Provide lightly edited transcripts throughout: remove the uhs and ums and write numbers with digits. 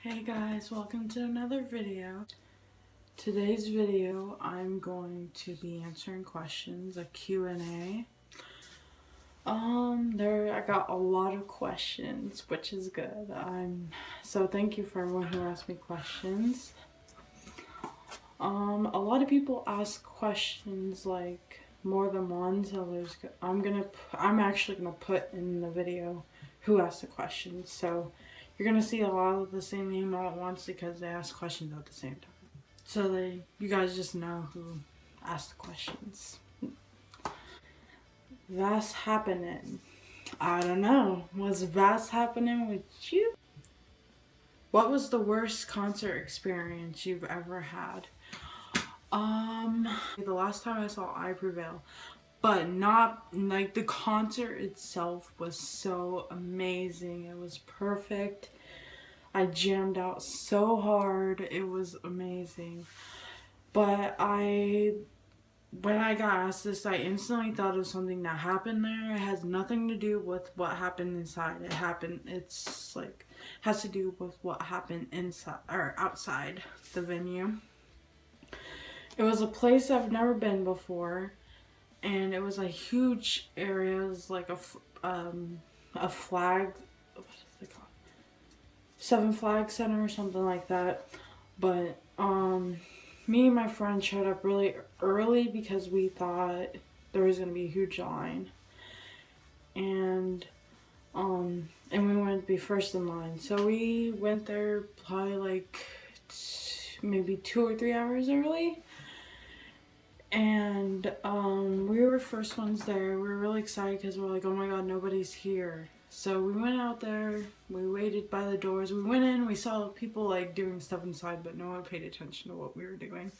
Hey guys, welcome to another video. Today's video, I'm going to be answering questions, a Q&A. I got a lot of questions, which is good. So thank you for everyone who asked me questions. A lot of people ask questions like more than one, so I'm actually gonna put in the video who asked the questions. So you're gonna see a lot of the same name all at once because they ask questions at the same time. So you guys just know who asked the questions. That's happening. I don't know. Was Vast happening with you? What was the worst concert experience you've ever had? The last time I saw I Prevail, but not like the concert itself was so amazing. It was perfect. I jammed out so hard. It was amazing. But when I got asked this, I instantly thought of something that happened there. It has nothing to do with what happened inside. Has to do with what happened inside or outside the venue. It was a place I've never been before, and it was a huge area. It was like a flag, what is it called? Seven Flag Center or something like that. But me and my friend showed up really early because we thought there was gonna be a huge line, and we wanted to be first in line. So we went there probably like maybe 2 or 3 hours early. And we were first ones there. We were really excited because we're like, oh my god, nobody's here. So we went out there, we waited by the doors, we went in, we saw people like doing stuff inside, but no one paid attention to what we were doing.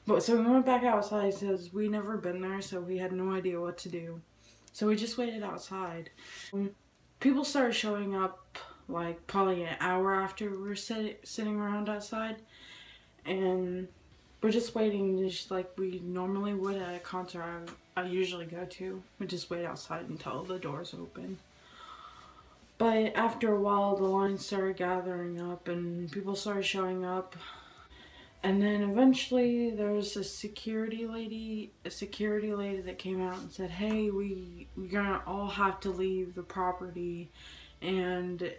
But so we went back outside because we'd never been there, so we had no idea what to do. So we just waited outside. People started showing up like probably an hour after we were sitting around outside, and we're just waiting, just like we normally would at a concert I usually go to. We just wait outside until the doors open. But after a while, the line started gathering up and people started showing up. And then eventually there was a security lady that came out and said, hey, we're gonna all have to leave the property and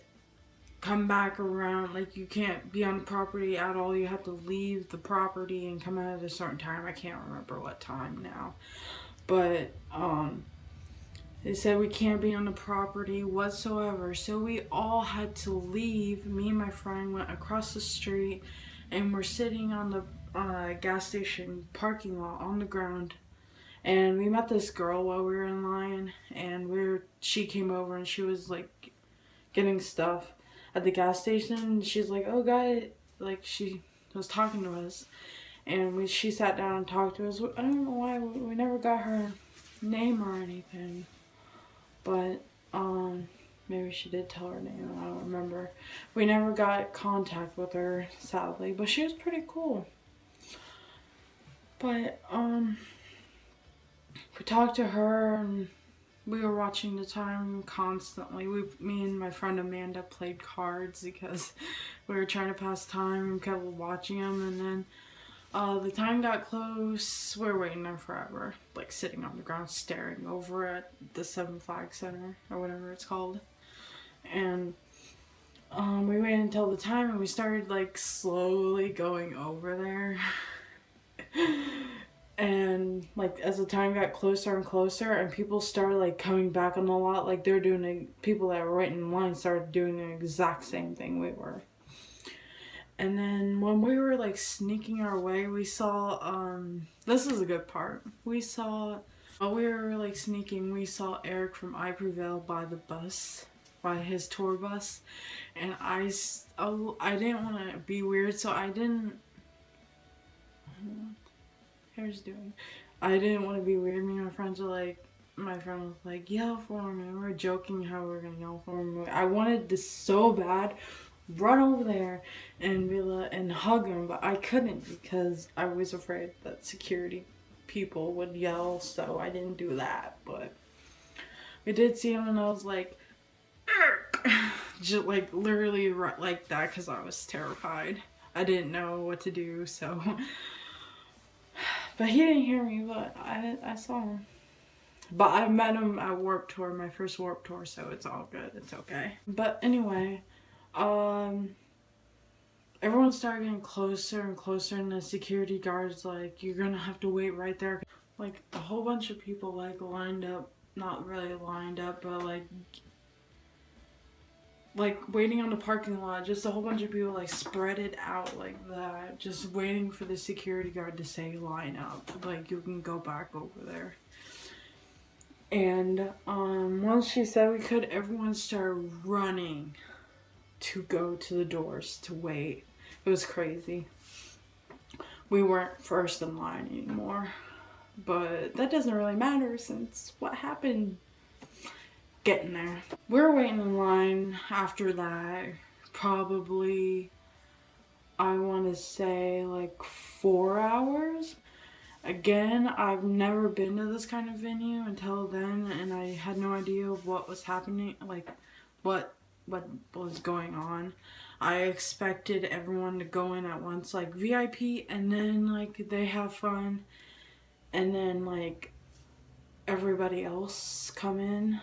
come back around. Like, you can't be on the property at all. You have to leave the property and come out at a certain time. I can't remember what time now. But they said we can't be on the property whatsoever. So we all had to leave. Me and my friend went across the street and we're sitting on the gas station parking lot on the ground. And we met this girl while we were in line, and she came over and she was like getting stuff at the gas station. She's like, oh guy, like she was talking to us, and she sat down and talked to us. I don't know why we never got her name or anything, but maybe she did tell her name, I don't remember. We never got contact with her, sadly, but she was pretty cool. But we talked to her and we were watching the time constantly. Me and my friend Amanda played cards because we were trying to pass time and kept watching them. And then the time got close. We were waiting there forever, like sitting on the ground staring over at the Seven Flag Center or whatever it's called. And we waited until the time, and we started like slowly going over there. And like as the time got closer and closer and people started like coming back on the lot, like people that were waiting in line started doing the exact same thing we were. And then when we were like sneaking our way, we saw this is a good part. While we were like sneaking, we saw Eric from I Prevail by his tour bus, and I didn't want to be weird, so I didn't want to be weird. Me and my friends were like, my friend was like, yell for him, and we were joking how we were gonna yell for him. I wanted this so bad, run over there and hug him, but I couldn't because I was afraid that security people would yell, so I didn't do that. But we did see him, and I was like, Ark! just like literally like that because I was terrified. I didn't know what to do, so. But he didn't hear me, but I saw him. But I met him at Warped Tour, my first Warped Tour, so it's all good. It's okay. But anyway, everyone started getting closer and closer, and the security guard's like, you're gonna have to wait right there. Like, a whole bunch of people, like, lined up, not really lined up, but like waiting on the parking lot, just a whole bunch of people, like, spread it out like that, just waiting for the security guard to say line up, like, you can go back over there. And once she said we could, everyone started running to go to the doors to wait. It was crazy. We weren't first in line anymore, but that doesn't really matter since what happened getting there. We were waiting in line after that, probably, I want to say, like 4 hours. Again, I've never been to this kind of venue until then, and I had no idea what was happening, like what was going on. I expected everyone to go in at once, like VIP, and then like they have fun, and then like everybody else come in,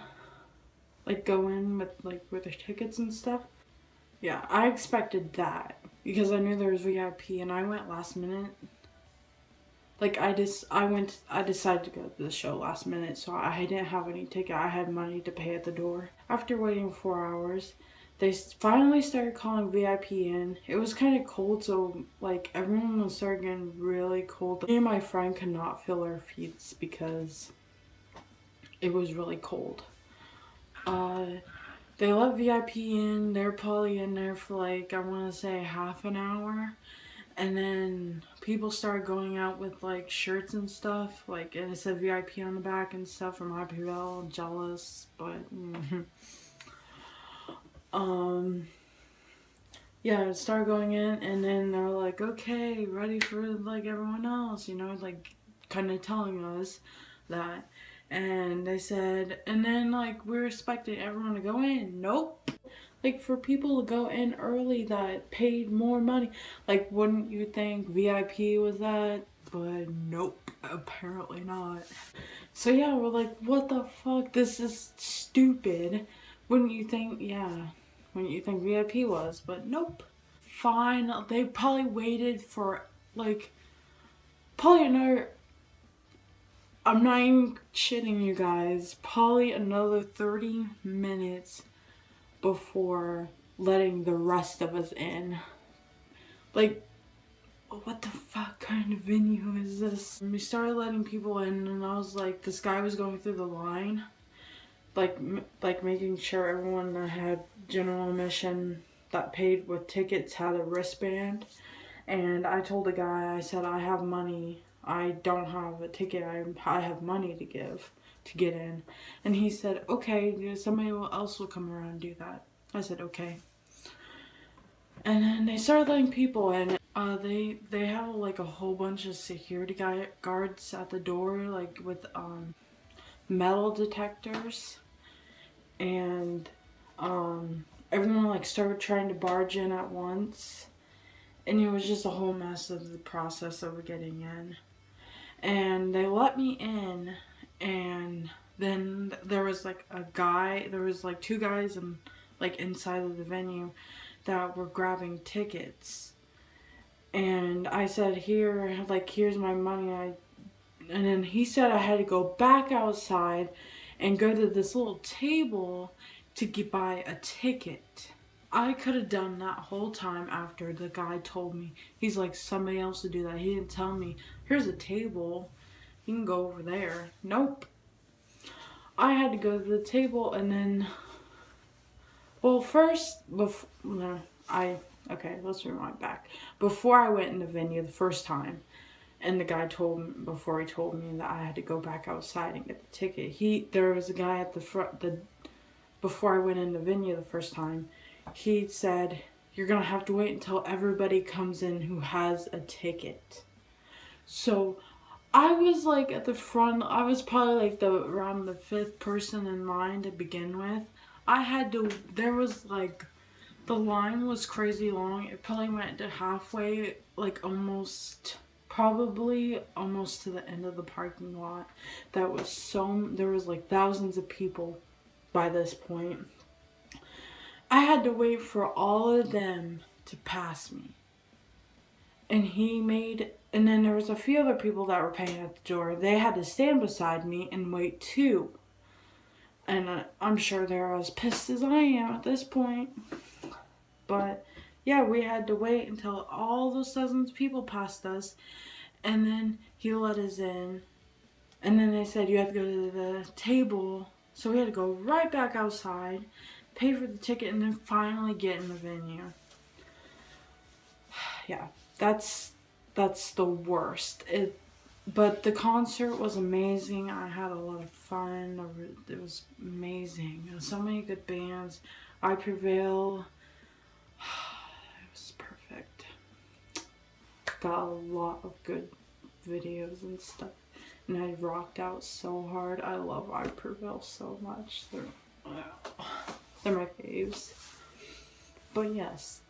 like go in with their tickets and stuff. Yeah, I expected that because I knew there was VIP, and I went last minute. Like, I decided to go to the show last minute, so I didn't have any ticket. I had money to pay at the door. After waiting 4 hours, they finally started calling VIP in. It was kind of cold, so, like, everyone was starting getting really cold. Me and my friend could not feel our feet because it was really cold. They let VIP in. They're probably in there for, like, I want to say half an hour. And then people started going out with like shirts and stuff, like, and it said VIP on the back and stuff from Happy Bell. Jealous, but yeah, it started going in, and then they're like, okay, ready for like everyone else, you know, like kind of telling us that. And they said, and then like we're expecting everyone to go in. Nope. Like, for people to go in early that paid more money, like, wouldn't you think VIP was that? But nope, apparently not. So yeah, we're like, what the fuck? This is stupid. Wouldn't you think, yeah, wouldn't you think VIP was? But nope. Fine, they probably waited for, like, probably another, I'm not even shitting you guys, probably another 30 minutes before letting the rest of us in. Like, what the fuck kind of venue is this? And we started letting people in, and I was like, this guy was going through the line, like making sure everyone that had general admission that paid with tickets had a wristband. And I told the guy, I said, I have money. I don't have a ticket. I have money to give to get in. And he said, okay, somebody else will come around and do that. I said, okay. And then they started letting people in. They have like a whole bunch of security guards at the door, like with metal detectors. And everyone like started trying to barge in at once. And it was just a whole mess of the process of getting in. And they let me in, and then there was like two guys inside of the venue that were grabbing tickets. And I said, here's my money. And then he said I had to go back outside and go to this little table to buy a ticket. I could have done that whole time after the guy told me. He's like, somebody else to do that. He didn't tell me, here's a table, you can go over there. Nope. I had to go to the table, and then, well, okay, let's rewind back. Before I went in the venue the first time, and the guy told me, before he told me that I had to go back outside and get the ticket, there was a guy at the front, before I went in the venue the first time, he said, you're gonna have to wait until everybody comes in who has a ticket. So I was like at the front, I was probably like around the 5th person in line to begin with. there was like, the line was crazy long. It probably went to halfway, like probably almost to the end of the parking lot. There was like thousands of people by this point. I had to wait for all of them to pass me. And then there was a few other people that were paying at the door. They had to stand beside me and wait too. And I'm sure they're as pissed as I am at this point. But yeah, we had to wait until all those dozens of people passed us. And then he let us in. And then they said you have to go to the table. So we had to go right back outside, pay for the ticket, and then finally get in the venue. Yeah, that's the worst. But the concert was amazing. I had a lot of fun. It was amazing. So many good bands. I Prevail. It was perfect. Got a lot of good videos and stuff. And I rocked out so hard. I love I Prevail so much. They're my faves. But yes,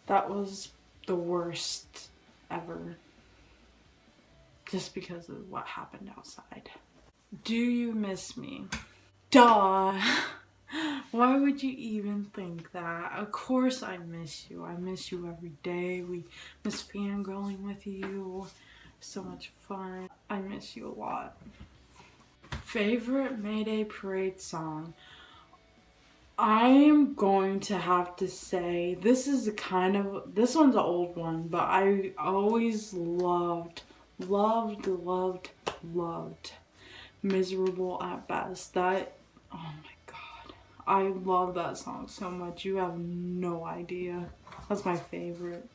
that was the worst ever. Just because of what happened outside. Do you miss me? Duh! Why would you even think that? Of course I miss you. I miss you every day. We miss fangirling with you. So much fun. I miss you a lot. Favorite Mayday Parade song? I am going to have to say, this one's an old one, but I always loved Miserable at Best. Oh my god. I love that song so much. You have no idea. That's my favorite.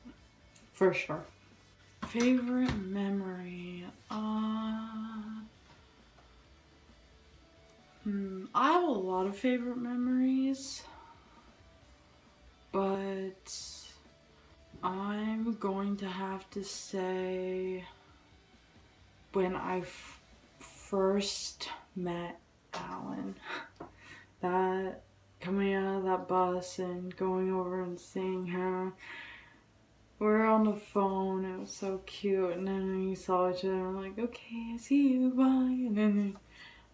For sure. Favorite memory? I have a lot of favorite memories, but I'm going to have to say when I first met Alan. That coming out of that bus and going over and seeing him. We're on the phone, it was so cute, and then we saw each other, I'm like, okay, I see you, bye, and then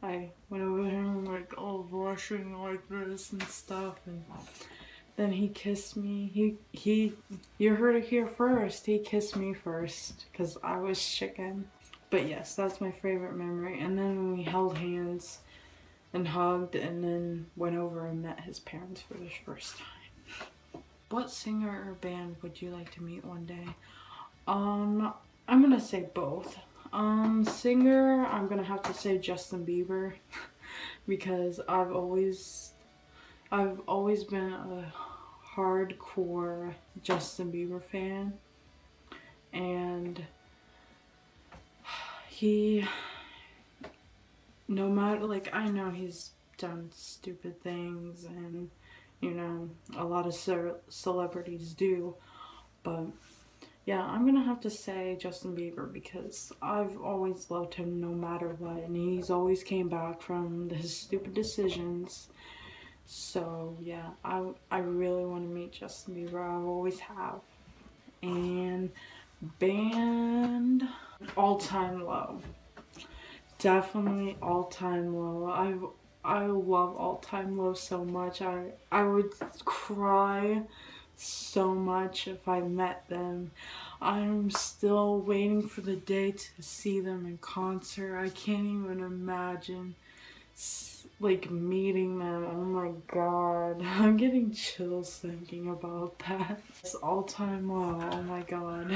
I went over there and like all blushing like this and stuff, and then he kissed me. You heard it here first, he kissed me first, because I was chicken. But yes, that's my favorite memory, and then we held hands and hugged, and then went over and met his parents for the first time. What singer or band would you like to meet one day? I'm gonna say both. Singer, I'm gonna have to say Justin Bieber because I've always been a hardcore Justin Bieber fan, and no matter, like, I know he's done stupid things, and you know, a lot of celebrities do, but yeah, I'm gonna have to say Justin Bieber because I've always loved him no matter what, and he's always came back from his stupid decisions. So yeah, I really want to meet Justin Bieber. I always have. And band, All Time Low. Definitely All Time Low. I love All Time Low so much. I would cry so much if I met them. I'm still waiting for the day to see them in concert. I can't even imagine like meeting them. Oh my god. I'm getting chills thinking about that. It's All Time Low. Oh my god.